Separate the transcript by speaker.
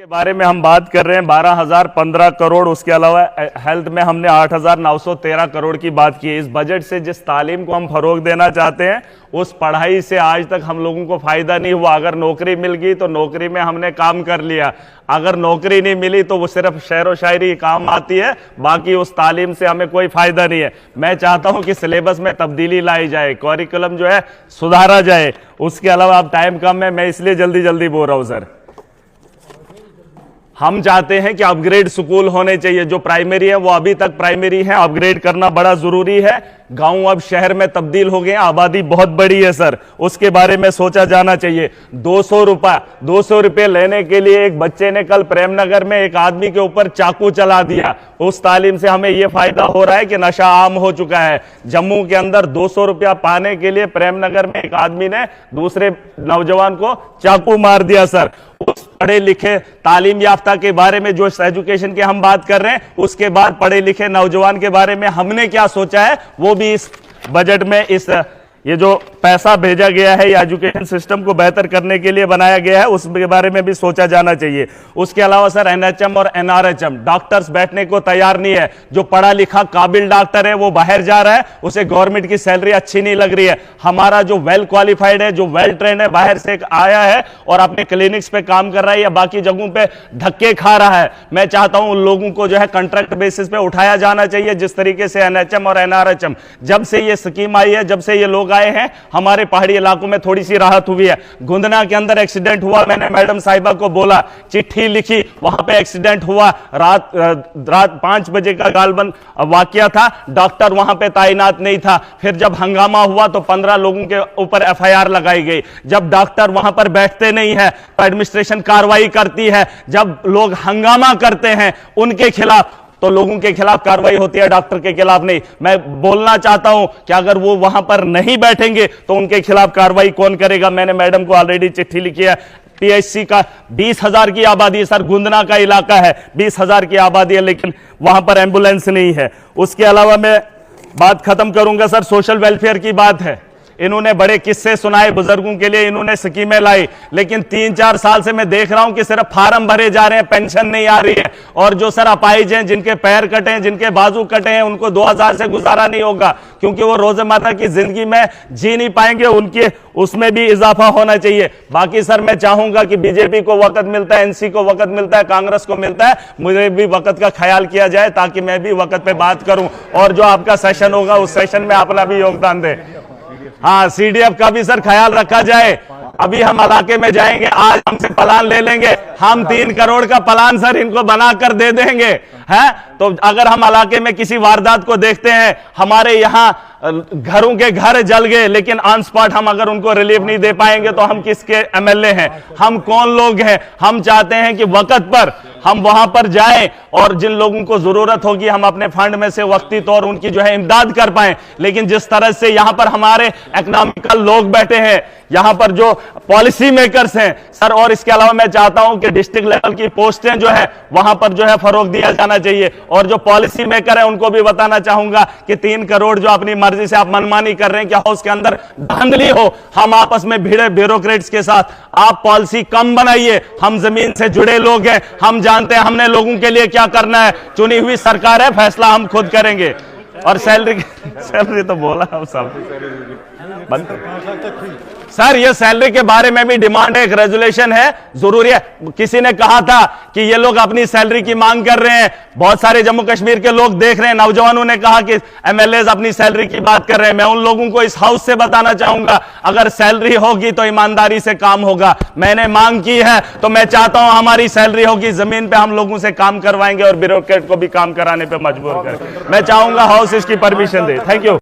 Speaker 1: के बारे में हम बात कर रहे हैं 12,015 करोड़। उसके अलावा हेल्थ में हमने 8,913 करोड़ की बात की है। इस बजट से जिस तालीम को हम फरोग देना चाहते हैं उस पढ़ाई से आज तक हम लोगों को फायदा नहीं हुआ। अगर नौकरी मिल गई तो नौकरी में हमने काम कर लिया, अगर नौकरी नहीं मिली तो वो सिर्फ शेर व शायरी काम आती है, बाकी उस तालीम से हमें कोई फायदा नहीं है। मैं चाहता हूं कि सिलेबस में तब्दीली लाई जाए, करिकुलम जो है सुधारा जाए। उसके अलावा अब टाइम कम है, मैं इसलिए जल्दी जल्दी बोल रहा हूं सर। हम चाहते हैं कि अपग्रेड स्कूल होने चाहिए। जो प्राइमरी है वो अभी तक प्राइमरी है, अपग्रेड करना बड़ा जरूरी है। गांव अब शहर में तब्दील हो गए, आबादी बहुत बड़ी है सर, उसके बारे में सोचा जाना चाहिए। 200 रुपए लेने के लिए एक बच्चे ने कल प्रेमनगर में एक आदमी के ऊपर चाकू चला दिया। उस तालीम से हमें यह फायदा हो रहा है कि नशा आम हो चुका है। जम्मू के अंदर 200 रुपया पाने के लिए प्रेमनगर में एक आदमी ने दूसरे नौजवान को चाकू मार दिया सर। उस पढ़े लिखे तालीम याफ्ता के बारे में जो एजुकेशन के हम बात कर रहे हैं, उसके बाद पढ़े लिखे नौजवान के बारे में हमने क्या सोचा है वो भी इस बजट में, इस ये जो पैसा भेजा गया है या एजुकेशन सिस्टम को बेहतर करने के लिए बनाया गया है उसके बारे में भी सोचा जाना चाहिए। उसके अलावा सर एनएचएम और एनआरएचएम डॉक्टर्स बैठने को तैयार नहीं है। जो पढ़ा लिखा काबिल डॉक्टर है वो बाहर जा रहा है, उसे गवर्नमेंट की सैलरी अच्छी नहीं लग रही है। हमारा जो वेल क्वालिफाइड है, जो वेल ट्रेंड है, बाहर से आया है और अपने क्लिनिक्स पे काम कर रहा है या बाकी जगहों पे धक्के खा रहा है। मैं चाहता हूं उन लोगों को जो है कॉन्ट्रैक्ट बेसिस पे उठाया जाना चाहिए, जिस तरीके से एनएचएम और एनआरएचएम जब से ये स्कीम आई है, जब से ये लोग आए हैं, हमारे पहाड़ी इलाकों में थोड़ी सी राहत हुई है। गुंदना के अंदर एक्सीडेंट हुआ, मैंने मैडम साहिबा को बोला, चिट्ठी लिखी, वहां पे एक्सीडेंट हुआ, रात 5 बजे का गालबन वाकया था, डॉक्टर वहां पे तैनात नहीं था। फिर जब हंगामा हुआ तो 15 लोगों के ऊपर एफआईआर लगाई गई। जब डॉक्टर वहां पर बैठते नहीं है तो एडमिनिस्ट्रेशन कार्रवाई करती है। जब लोग हंगामा करते हैं उनके खिलाफ तो लोगों के खिलाफ कार्रवाई होती है, डॉक्टर के खिलाफ नहीं। मैं बोलना चाहता हूं कि अगर वो वहां पर नहीं बैठेंगे तो उनके खिलाफ कार्रवाई कौन करेगा। मैंने मैडम को ऑलरेडी चिट्ठी लिखी है। पीएचसी का 20,000 की आबादी है सर, गुंदना का इलाका है, 20,000 की आबादी है, लेकिन वहां पर एम्बुलेंस नहीं है। उसके अलावा मैं बात खत्म करूंगा सर, सोशल वेलफेयर की बात है। इन्होंने बड़े किस्से सुनाए बुजुर्गों के लिए, इन्होंने स्कीमें लाई, लेकिन 3-4 साल से मैं देख रहा हूं कि सिर्फ फार्म भरे जा रहे हैं, पेंशन नहीं आ रही है। और जो सर अपाहिज हैं, जिनके पैर कटे हैं, जिनके बाजू कटे हैं, उनको 2000 से गुजारा नहीं होगा, क्योंकि वो रोजमर्रा की जिंदगी में जी नहीं पाएंगे। उनके उसमें भी इजाफा होना चाहिए। बाकी सर मैं चाहूंगा कि बीजेपी को वक्त मिलता है, एनसी को वक्त मिलता है, कांग्रेस को मिलता है, मुझे भी वक्त का ख्याल किया जाए ताकि मैं भी वक्त पे बात करूं और जो आपका सेशन होगा उस सेशन में अपना भी योगदान दे। हाँ, सीडीएफ का भी सर ख्याल रखा जाए। अभी हम इलाके में जाएंगे, आज हमसे प्लान ले लेंगे, हम 3 करोड़ का प्लान सर इनको बनाकर दे देंगे, है। तो अगर हम इलाके में किसी वारदात को देखते हैं, हमारे यहाँ घरों के घर जल गए, लेकिन ऑन स्पॉट हम अगर उनको रिलीफ नहीं दे पाएंगे तो हम किसके एमएलए हैं, हम कौन लोग हैं। हम चाहते हैं कि वक्त पर हम वहां पर जाएं और जिन लोगों को जरूरत होगी हम अपने फंड में से वक्ती तौर उनकी जो है इमदाद कर पाएं। लेकिन जिस तरह से यहां पर हमारे इकोनॉमिकल लोग बैठे हैं, यहां पर जो पॉलिसी मेकर्स हैं सर, और इसके अलावा मैं चाहता हूं कि डिस्ट्रिक्ट लेवल की पोस्टें जो है वहां पर जो है फरोग दिया जाना चाहिए। और जो पॉलिसी मेकर है उनको भी बताना चाहूंगा कि 3 करोड़ जो अपनी मर्जी से आप मनमानी कर रहे हैं, क्या हाउस के अंदर धांधली हो। हम आपस में भिड़े ब्यूरोक्रेट्स के साथ, आप पॉलिसी कम बनाइए। हम जमीन से जुड़े लोग हैं, हम जानते हैं हमने लोगों के लिए क्या करना है। चुनी हुई सरकार है, फैसला हम खुद करेंगे। और सैलरी तो बोला हम सब बंद सर, ये सैलरी के बारे में भी डिमांड है, एक रेजुलेशन है, जरूरी है। किसी ने कहा था कि ये लोग अपनी सैलरी की मांग कर रहे हैं, बहुत सारे जम्मू कश्मीर के लोग देख रहे हैं, नौजवानों ने कहा कि एमएलए अपनी सैलरी की बात कर रहे हैं। मैं उन लोगों को इस हाउस से बताना चाहूंगा, अगर सैलरी होगी तो ईमानदारी से काम होगा। मैंने मांग की है तो मैं चाहता हूं हमारी सैलरी होगी, जमीन पे हम लोगों से काम करवाएंगे और ब्यूरोक्रेट को भी काम कराने पर मजबूर करें। मैं चाहूंगा हाउस इसकी परमिशन दे। Thank you.